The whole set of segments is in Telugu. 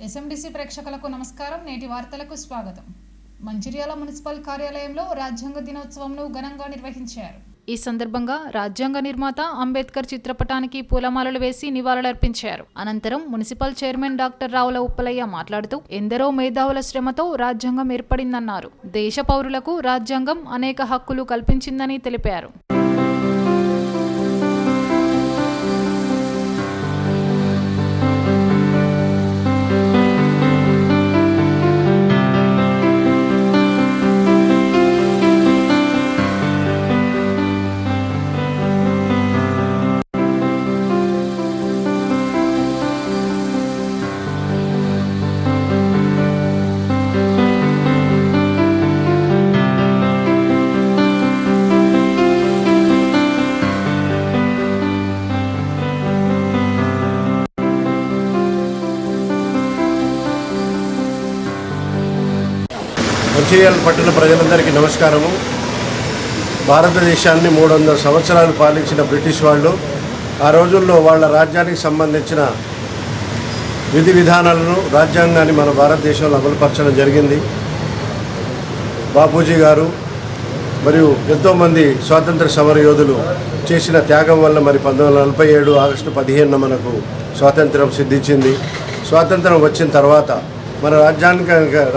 ఎస్ఎండిసి ప్రేక్షకులకు నమస్కారం. నేటి వార్తలకు స్వాగతం. మంచిర్యాల మున్సిపల్ కార్యాలయంలో రాజ్యాంగ దినోత్సవంను ఘనంగా నిర్వహించారు. ఈ సందర్భంగా రాజ్యాంగ నిర్మాత అంబేద్కర్ చిత్రపటానికి పూలమాలలు వేసి నివాళులర్పించారు. అనంతరం municipal chairman doctor Ravula Uppalaiah మాట్లాడుతూ ఎందరో మేధావుల శ్రమతో రాజ్యాంగం ఏర్పడిందన్నారు. దేశ పౌరులకు రాజ్యాంగం అనేక హక్కులు కల్పించిందని తెలిపారు. మంచిర్యాల పట్టణ ప్రజలందరికీ నమస్కారము. భారతదేశాన్ని 300 సంవత్సరాలు పాలించిన బ్రిటిష్ వాళ్ళు ఆ రోజుల్లో వాళ్ళ రాజ్యానికి సంబంధించిన విధి విధానాలను, రాజ్యాంగాన్ని మన భారతదేశంలో అమలుపరచడం జరిగింది. బాపూజీ గారు మరియు ఎంతోమంది స్వాతంత్ర సమర యోధులు చేసిన త్యాగం వల్ల మరి 1947 ఆగస్టు 15న మనకు స్వాతంత్రం సిద్ధించింది. స్వాతంత్రం వచ్చిన తర్వాత మన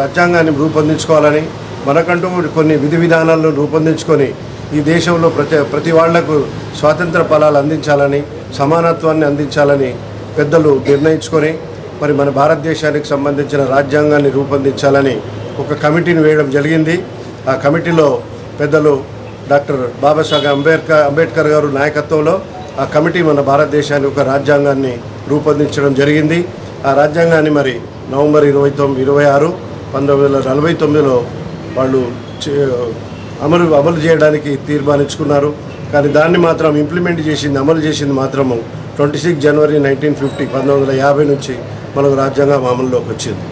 రాజ్యాంగాన్ని రూపొందించుకోవాలని, మనకంటూ కొన్ని విధి విధానాలను రూపొందించుకొని ఈ దేశంలో ప్రతి వాళ్లకు స్వాతంత్ర ఫలాలు అందించాలని, సమానత్వాన్ని అందించాలని పెద్దలు నిర్ణయించుకొని మరి మన భారతదేశానికి సంబంధించిన రాజ్యాంగాన్ని రూపొందించాలని ఒక కమిటీని వేయడం జరిగింది. ఆ కమిటీలో పెద్దలు డాక్టర్ బాబాసాహెబ్ అంబేద్కర్ గారు నాయకత్వంలో ఆ కమిటీ మన భారతదేశానికి ఒక రాజ్యాంగాన్ని రూపొందించడం జరిగింది. ఆ రాజ్యాంగాన్ని మరి నవంబర్ 26, 1949లో వాళ్ళు అమలు చేయడానికి తీర్మానించుకున్నారు. కానీ దాన్ని మాత్రం అమలు చేసింది మాత్రము 26 జనవరి 1950 నుంచి మనకు రాజ్యాంగం అమలులోకి వచ్చింది.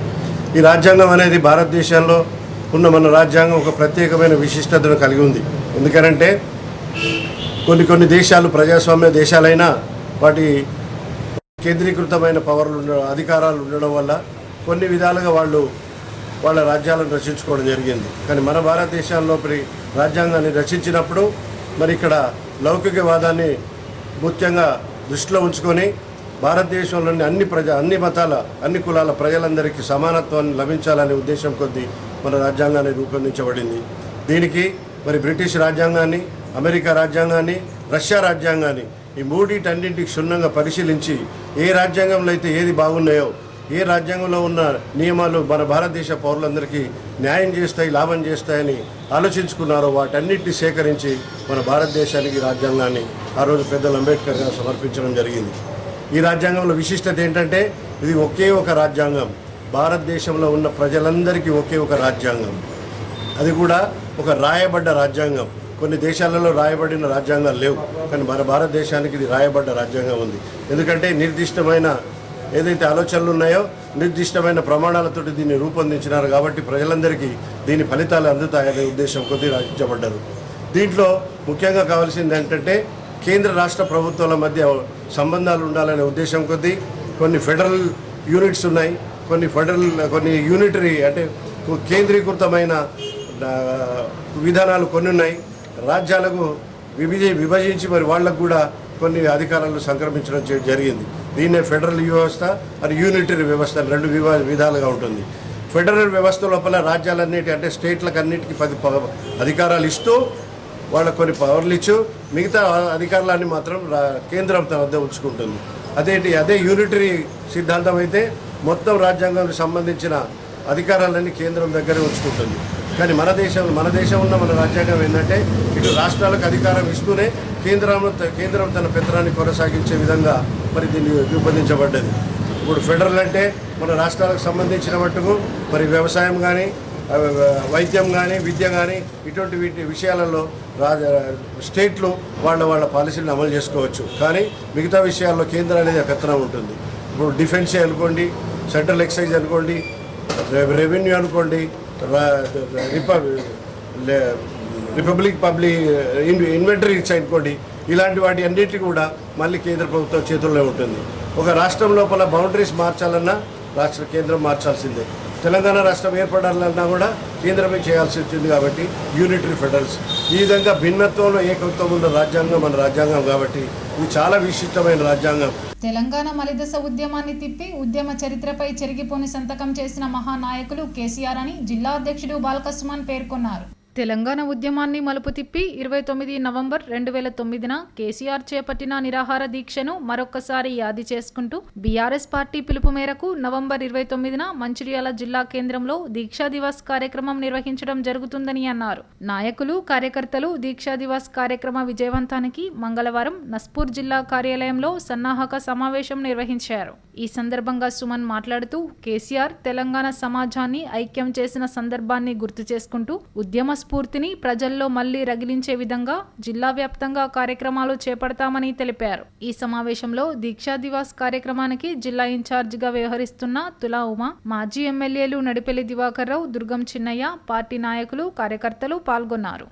ఈ రాజ్యాంగం అనేది భారతదేశంలో ఉన్న మన రాజ్యాంగం ఒక ప్రత్యేకమైన విశిష్టతను కలిగి ఉంది. ఎందుకంటే కొన్ని దేశాలు ప్రజాస్వామ్య దేశాలైనా వాటి కేంద్రీకృతమైన అధికారాలు ఉండడం వల్ల కొన్ని విధాలుగా వాళ్ళ రాజ్యాలను రచించుకోవడం జరిగింది. కానీ మన భారతదేశంలో రాజ్యాంగాన్ని రచించినప్పుడు మరి ఇక్కడ లౌకికవాదాన్ని ముఖ్యంగా దృష్టిలో ఉంచుకొని భారతదేశంలోని అన్ని మతాల, అన్ని కులాల ప్రజలందరికీ సమానత్వాన్ని లభించాలనే ఉద్దేశం కొద్దీ మన రాజ్యాంగాన్ని రూపొందించబడింది. దీనికి మరి బ్రిటిష్ రాజ్యాంగాన్ని, అమెరికా రాజ్యాంగాన్ని, రష్యా రాజ్యాంగాన్ని ఈ మూడింటికి క్షుణ్ణంగా పరిశీలించి ఏ రాజ్యాంగంలో అయితే ఏది బాగున్నాయో, ఏ రాజ్యాంగంలో ఉన్న నియమాలు మన భారతదేశ పౌరులందరికీ న్యాయం చేస్తాయి, లాభం చేస్తాయని ఆలోచించుకున్నారో వాటన్నిటిని సేకరించి మన భారతదేశానికి రాజ్యాంగాన్ని ఆ రోజు పెద్దలు అంబేద్కర్ గారు సమర్పించడం జరిగింది. ఈ రాజ్యాంగంలో విశిష్టత ఏంటంటే ఇది ఒకే ఒక రాజ్యాంగం, భారతదేశంలో ఉన్న ప్రజలందరికీ ఒకే ఒక రాజ్యాంగం. అది కూడా ఒక రాయబడ్డ రాజ్యాంగం. కొన్ని దేశాలలో రాయబడిన రాజ్యాంగాలు లేవు, కానీ మన భారతదేశానికి ఇది రాయబడ్డ రాజ్యాంగం ఉంది. ఎందుకంటే నిర్దిష్టమైన ఏదైతే ఆలోచనలు ఉన్నాయో నిర్దిష్టమైన ప్రమాణాలతో దీన్ని రూపొందించినారు కాబట్టి ప్రజలందరికీ దీని ఫలితాలు అందుతాయనే ఉద్దేశం కొద్దీ రచించబడ్డారు. దీంట్లో ముఖ్యంగా కావాల్సింది ఏంటంటే కేంద్ర రాష్ట్ర ప్రభుత్వాల మధ్య సంబంధాలు ఉండాలనే ఉద్దేశం కొద్దీ కొన్ని ఫెడరల్ యూనిట్స్ ఉన్నాయి, కొన్ని యూనిటరీ అంటే కేంద్రీకృతమైన విధానాలు కొన్ని ఉన్నాయి. రాజ్యాలకు విభజించి మరి వాళ్ళకు కూడా కొన్ని అధికారాలు సంక్రమించడం జరిగింది. దీన్నే ఫెడరల్ వ్యవస్థ అది యూనిటరీ వ్యవస్థ 2 విధాలుగా ఉంటుంది. ఫెడరల్ వ్యవస్థ లోపల రాజ్యాలన్నిటి అంటే స్టేట్లకు అన్నిటికీ 10 అధికారాలు ఇస్తూ వాళ్ళకు కొన్ని పవర్లు ఇచ్చు మిగతా అధికారాలన్నీ మాత్రం కేంద్రం తన వద్ద ఉంచుకుంటుంది. అదే యూనిటరీ సిద్ధాంతం అయితే మొత్తం రాజ్యాంగానికి సంబంధించిన అధికారాలన్నీ కేంద్రం దగ్గరే ఉంచుకుంటుంది. కానీ మన దేశం ఉన్న మన రాజ్యాంగం ఏంటంటే ఇటు రాష్ట్రాలకు అధికారం ఇస్తూనే కేంద్రం తన పెత్తనాన్ని కొనసాగించే విధంగా మరి దీన్ని రూపొందించబడ్డది. ఇప్పుడు ఫెడరల్ అంటే మన రాష్ట్రాలకు సంబంధించిన మట్టుకు మరి వ్యవసాయం కానీ, వైద్యం కానీ, విద్య కానీ ఇటువంటి విషయాలలో స్టేట్లు వాళ్ళ పాలసీలను అమలు చేసుకోవచ్చు. కానీ మిగతా విషయాల్లో కేంద్రం అనేది పెత్తనం ఉంటుంది. ఇప్పుడు డిఫెన్సే అనుకోండి, సెంట్రల్ ఎక్సైజ్ అనుకోండి, రెవెన్యూ అనుకోండి, రిపబ్లిక్ ఇన్వెంటరీస్ అనుకోండి, ఇలాంటి వాటి అన్నింటినీ కూడా మళ్ళీ కేంద్ర ప్రభుత్వం చేతుల్లో ఉంటుంది. ఒక రాష్ట్రం లోపల బౌండరీస్ మార్చాలన్నా రాష్ట్ర కేంద్రం మార్చాల్సిందే. తెలంగాణ రాష్ట్రం ఏర్పడాలన్నా కూడా కేంద్రమే చేయాల్సి వచ్చింది కాబట్టి యూనిటరీ ఫెడరల్స్. ఈ విధంగా భిన్నత్వంలో ఏకత్వం ఉన్న రాజ్యాంగం మన రాజ్యాంగం కాబట్టి ఇది చాలా విశిష్టమైన రాజ్యాంగం. తెలంగాణ మలిదశ ఉద్యమాన్ని తిప్పి ఉద్యమ చరిత్రపై చెరిగిపోని సంతకం చేసిన మహానాయకులు కేసీఆర్ అని జిల్లా అధ్యక్షుడు బాల్కసుమన్ పేర్కొన్నారు. తెలంగాణ ఉద్యమాన్ని మలుపు తిప్పి 29 నవంబర్ 2009న కేసీఆర్ చేపట్టిన నిరాహార దీక్షను మరొక్కసారి యాది చేసుకుంటూ బీఆర్ఎస్ పార్టీ పిలుపు మేరకు నవంబర్ 29న మంచిర్యాల జిల్లా కేంద్రంలో దీక్షా దివస్ కార్యక్రమం నిర్వహించడం జరుగుతుందని అన్నారు. నాయకులు, కార్యకర్తలు దీక్షా దివస్ కార్యక్రమ విజయవంతానికి మంగళవారం నస్పూర్ జిల్లా కార్యాలయంలో సన్నాహక సమావేశం నిర్వహించారు. ఈ సందర్భంగా సుమన్ మాట్లాడుతూ కేసీఆర్ తెలంగాణ సమాజాన్ని ఐక్యం చేసిన సందర్భాన్ని గుర్తు చేసుకుంటూ ఉద్యమ స్ఫూర్తిని ప్రజల్లో మళ్లీ రగిలించే విధంగా జిల్లా వ్యాప్తంగా కార్యక్రమాలు చేపడతామని తెలిపారు. ఈ సమావేశంలో దీక్షా దివాస్ కార్యక్రమానికి జిల్లా ఇన్ఛార్జిగా వ్యవహరిస్తున్న తులా ఉమా, మాజీ ఎమ్మెల్యేలు నడిపెల్లి దివాకర్ రావు, దుర్గం చిన్నయ్య, పార్టీ నాయకులు, కార్యకర్తలు పాల్గొన్నారు.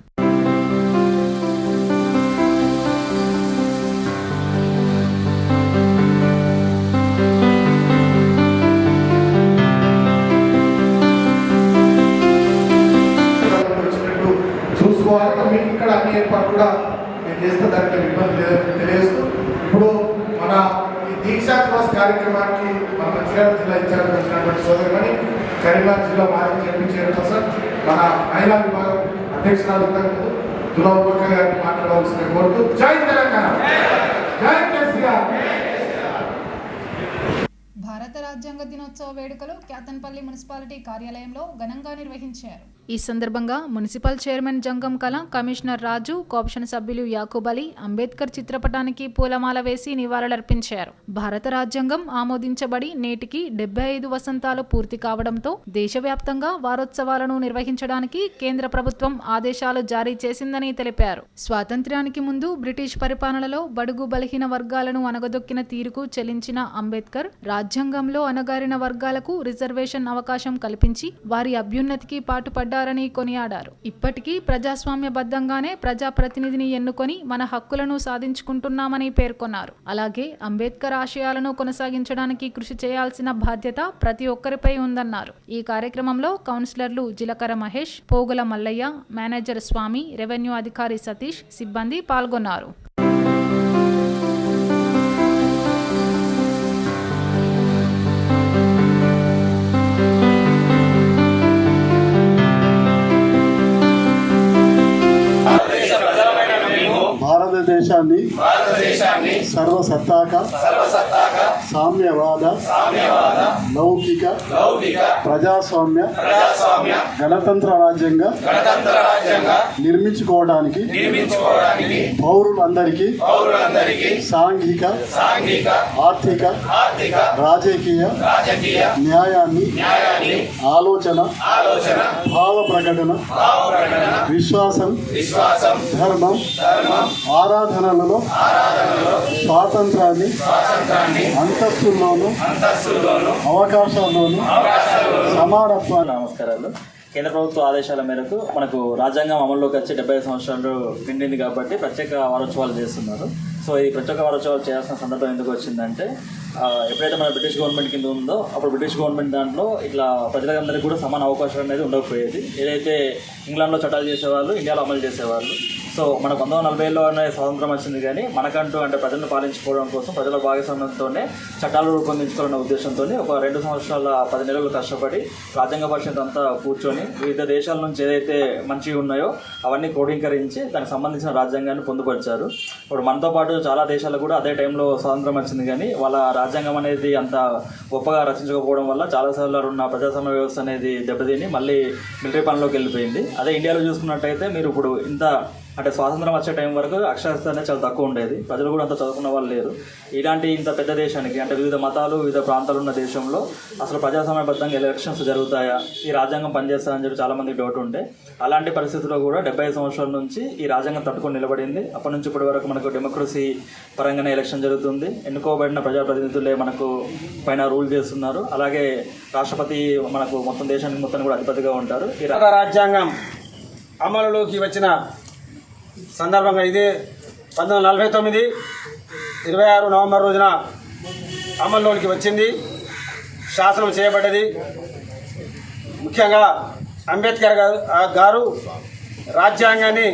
మీకు ఇక్కడ అన్ని ఏర్పాటు కూడా నేను చేస్తే దానికి ఇబ్బంది లేదని తెలియజేస్తూ ఇప్పుడు మన ఈ దీక్షా దివస్ కార్యక్రమానికి మన మంచిర్యాల జిల్లా ఇన్ఛార్జ్ వచ్చినటువంటి సోదరుని కరీంనగర్ జిల్లా మాజీ జడ్పీ చైర్పర్సన్ మన మహిళా విభాగం అధ్యక్షురాలు దులాబక్క గారిని మాట్లాడవలసిన కోరుతూ జై తెలంగాణ, జై కేసీఆర్. భారత రాజ్యాంగ దినోత్సవ వేడుకలు క్యాతన్పల్లి మున్సిపాలిటీ కార్యాలయంలో ఘనంగా నిర్వహించారు. ఈ సందర్భంగా మున్సిపల్ చైర్మన్ జంగం కళ, కమిషనర్ రాజు, కోఆప్షన్ సభ్యులు యాకూబ్ అలీ అంబేద్కర్ చిత్రపటానికి పూలమాల వేసి నివాళులర్పించారు. భారత రాజ్యాంగం ఆమోదించబడి నేటికి 75 వసంతాలు పూర్తి కావడంతో దేశవ్యాప్తంగా వారోత్సవాలను నిర్వహించడానికి కేంద్ర ప్రభుత్వం ఆదేశాలు జారీ చేసిందని తెలిపారు. స్వాతంత్ర్యానికి ముందు బ్రిటిష్ పరిపాలనలో బడుగు బలహీన వర్గాలను అణగదొక్కిన తీరుకు చెల్లించిన అంబేద్కర్ రాజ్యాంగంలో అణగారిన వర్గాలకు రిజర్వేషన్ అవకాశం కల్పించి వారి అభ్యున్నతికి పాటుపడ్డారని కొనియాడారు. ఇప్పటికీ ప్రజాస్వామ్యబద్ధంగానే ప్రజాప్రతినిధిని ఎన్నుకొని మన హక్కులను సాధించుకుంటున్నామని పేర్కొన్నారు. అలాగే అంబేద్కర్ ఆశయాలను కొనసాగించడానికి కృషి చేయాల్సిన బాధ్యత ప్రతి ఒక్కరిపై ఉందన్నారు. ఈ కార్యక్రమంలో కౌన్సిలర్లు జిలకర మహేష్, పోగుల మల్లయ్య, మేనేజర్ స్వామి, రెవెన్యూ అధికారి సతీష్, సిబ్బంది పాల్గొన్నారు. భారతదేశాన్ని సర్వసత్తాక సామ్యవాద లౌకిక ప్రజాస్వామ్య గణతంత్ర రాజ్యంగా నిర్మించుకోవడానికి పౌరులందరికీ సాంఘిక ఆర్థిక రాజకీయ న్యాయాన్ని ఆలోచన భావ ప్రకటన విశ్వాసం ధర్మం ఆరాధనలలో స్వాతంత్రాన్ని అంతస్తుల్లోనూ అవకాశాల్లోనూ సమానత్వాన్ని. నమస్కారాలు. కేంద్ర ప్రభుత్వ ఆదేశాల మేరకు మనకు రాజ్యాంగం అమల్లోకి వచ్చి 75 సంవత్సరాలు నిండింది కాబట్టి ప్రత్యేక వారోత్సవాలు చేస్తున్నారు. సో ఈ ప్రత్యేక వారోత్సవాలు చేయాల్సిన సందర్భం ఎందుకు వచ్చిందంటే, ఎప్పుడైతే మన బ్రిటిష్ గవర్నమెంట్ కింద ఉందో అప్పుడు బ్రిటిష్ గవర్నమెంట్ దాంట్లో ఇట్లా ప్రజలందరికీ కూడా సమాన అవకాశాలు అనేది ఉండకపోయేది. ఏదైతే ఇంగ్లాండ్లో చట్టాలు చేసేవాళ్ళు ఇండియాలో అమలు చేసేవాళ్ళు. సో మనకు 1940లోనే స్వాతంత్రం వచ్చింది, కానీ మనకంటూ అంటే ప్రజలను పాలించుకోవడం కోసం ప్రజల భాగస్వామ్యంతోనే చట్టాలు రూపొందించుకోవాలన్న ఉద్దేశంతో ఒక 2 సంవత్సరాల 10 నెలలు కష్టపడి రాజ్యాంగ పరిషత్ అంతా కూర్చొని వివిధ దేశాల నుంచి ఏదైతే మంచివి ఉన్నాయో అవన్నీ క్రోడీకరించి దానికి సంబంధించిన రాజ్యాంగాన్ని పొందుపరిచారు. ఇప్పుడు మనతో పాటు చాలా దేశాలు కూడా అదే టైంలో స్వాతంత్రం వచ్చింది, కానీ వాళ్ళ రాజ్యాంగం అనేది అంత గొప్పగా రచించకపోవడం వల్ల చాలాసార్లు ఉన్న ప్రజాస్వామ్య వ్యవస్థ అనేది దెబ్బతిని మళ్ళీ మిలిటరీ పనిలోకి వెళ్ళిపోయింది. అదే ఇండియాలో చూసుకున్నట్టయితే మీరు ఇప్పుడు ఇంత అంటే స్వాతంత్రం వచ్చే టైం వరకు అక్షరాస్యత అనేది చాలా తక్కువ ఉండేది, ప్రజలు కూడా అంత చదువుకున్న వాళ్ళు లేరు. ఇలాంటి ఇంత పెద్ద దేశానికి అంటే వివిధ మతాలు వివిధ ప్రాంతాలు ఉన్న దేశంలో అసలు ప్రజాస్వామ్యబద్ధంగా ఎలక్షన్స్ జరుగుతాయా, ఈ రాజ్యాంగం పనిచేస్తాయని చెప్పి చాలామందికి డౌట్ ఉండే. అలాంటి పరిస్థితుల్లో కూడా 75 సంవత్సరాల నుంచి ఈ రాజ్యాంగం తట్టుకొని నిలబడింది. అప్పటి నుంచి ఇప్పటి వరకు మనకు డెమోక్రసీ పరంగానే ఎలక్షన్ జరుగుతుంది. ఎన్నుకోబడిన ప్రజాప్రతినిధులే మనకు పైన రూల్ చేస్తున్నారు. అలాగే రాష్ట్రపతి మనకు మొత్తం దేశానికి మొత్తం కూడా అధిపతిగా ఉంటారు. ఈ రాజ్యాంగం అమలులోకి వచ్చిన సందర్భంగా ఇదే 1949 26 నవంబర్ రోజున అమల్లోకి వచ్చింది. శాసనం చేయబడ్డది. ముఖ్యంగా అంబేద్కర్ గారు రాజ్యాంగాన్ని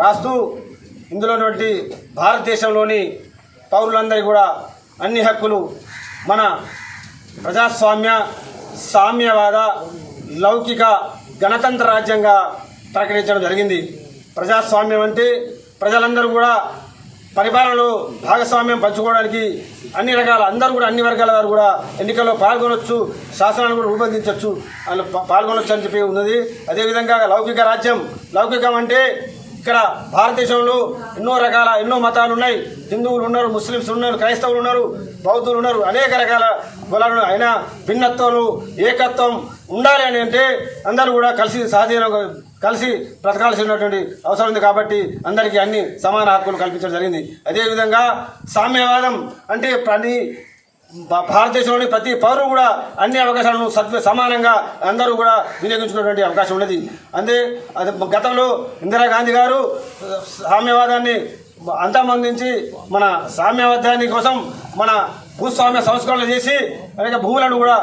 రాస్తూ ఇందులోటువంటి భారతదేశంలోని పౌరులందరికీ కూడా అన్ని హక్కులు మన ప్రజాస్వామ్య సామ్యవాద లౌకిక గణతంత్ర రాజ్యంగా ప్రకటించడం జరిగింది. ప్రజాస్వామ్యం అంటే ప్రజలందరూ కూడా పరిపాలనలో భాగస్వామ్యం పంచుకోవడానికి అందరూ కూడా అన్ని వర్గాల వారు కూడా ఎన్నికల్లో పాల్గొనవచ్చు, శాసనాలు కూడా రూపొందించవచ్చు, వాళ్ళు పాల్గొనవచ్చు అని చెప్పి ఉన్నది. అదేవిధంగా లౌకిక రాజ్యం, లౌకికం అంటే ఇక్కడ భారతదేశంలో ఎన్నో మతాలు ఉన్నాయి. హిందువులు ఉన్నారు, ముస్లిమ్స్ ఉన్నారు, క్రైస్తవులు ఉన్నారు, బౌద్ధులు ఉన్నారు, అనేక రకాల కులాలు. అయినా భిన్నత్వాలు ఏకత్వం ఉండాలి అని అంటే అందరూ కూడా కలిసి బ్రతకాల్సినటువంటి అవసరం ఉంది. కాబట్టి అందరికీ అన్ని సమాన హక్కులు కల్పించడం జరిగింది. అదేవిధంగా సామ్యవాదం అంటే భారతదేశంలోని ప్రతి పౌరుడు కూడా అన్ని అవకాశాలను సమానంగా అందరూ కూడా వినియోగించుకునేటువంటి అవకాశం ఉన్నది. గతంలో ఇందిరాగాంధీ గారు సామ్యవాదాన్ని అంతమొందించి మన సామ్యవాదాన్ని కోసం మన భూస్వామ్య సంస్కరణలు చేసి అనేక భూములను కూడా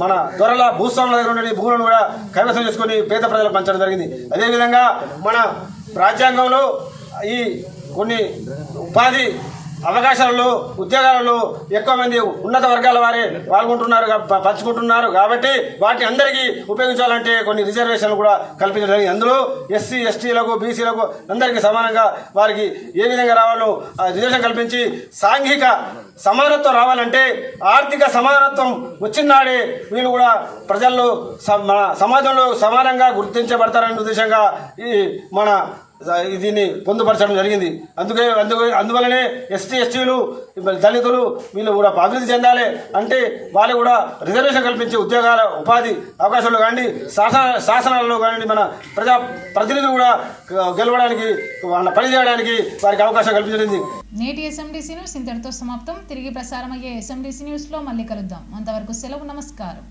మన దొరల భూస్వాముల దగ్గర ఉండే భూములను కూడా కైవసం చేసుకొని పేద ప్రజలకు పంచడం జరిగింది. అదేవిధంగా మన రాజ్యాంగంలో ఈ కొన్ని ఉపాధి అవకాశాలలో ఉద్యోగాలలో ఎక్కువ మంది ఉన్నత వర్గాల వారే పంచుకుంటున్నారు. కాబట్టి వాటిని అందరికీ ఉపయోగించాలంటే కొన్ని రిజర్వేషన్లు కూడా కల్పించడం జరిగింది. అందులో ఎస్సీ ఎస్టీలకు బీసీలకు అందరికీ సమానంగా వారికి ఏ విధంగా రావాలో రిజర్వేషన్ కల్పించి సాంఘిక సమానత్వం రావాలంటే ఆర్థిక సమానత్వం వచ్చినాడే వీళ్ళు కూడా ప్రజల్లో మన సమాజంలో సమానంగా గుర్తించబడతారనే ఉద్దేశంగా మన దీన్ని పొందుపరచడం జరిగింది. అందువల్లనే ఎస్టీలు దళితులు వీళ్ళు కూడా అభివృద్ధి చెందాలి అంటే వాళ్ళు కూడా రిజర్వేషన్ కల్పించే ఉద్యోగాల ఉపాధి అవకాశాలు కానీ శాసనాలలో కానీ మన ప్రజా ప్రతినిధులు కూడా గెలవడానికి పనిచేయడానికి వారికి అవకాశం కల్పించడింది. నేటి ఎస్ఎండిసి న్యూస్ ఇంతటితో సమాప్తం. తిరిగి ప్రసారమయ్యే ఎస్ఎండిసి న్యూస్లో మళ్ళీ కలుద్దాం. అంతవరకు సెలవు. నమస్కారం.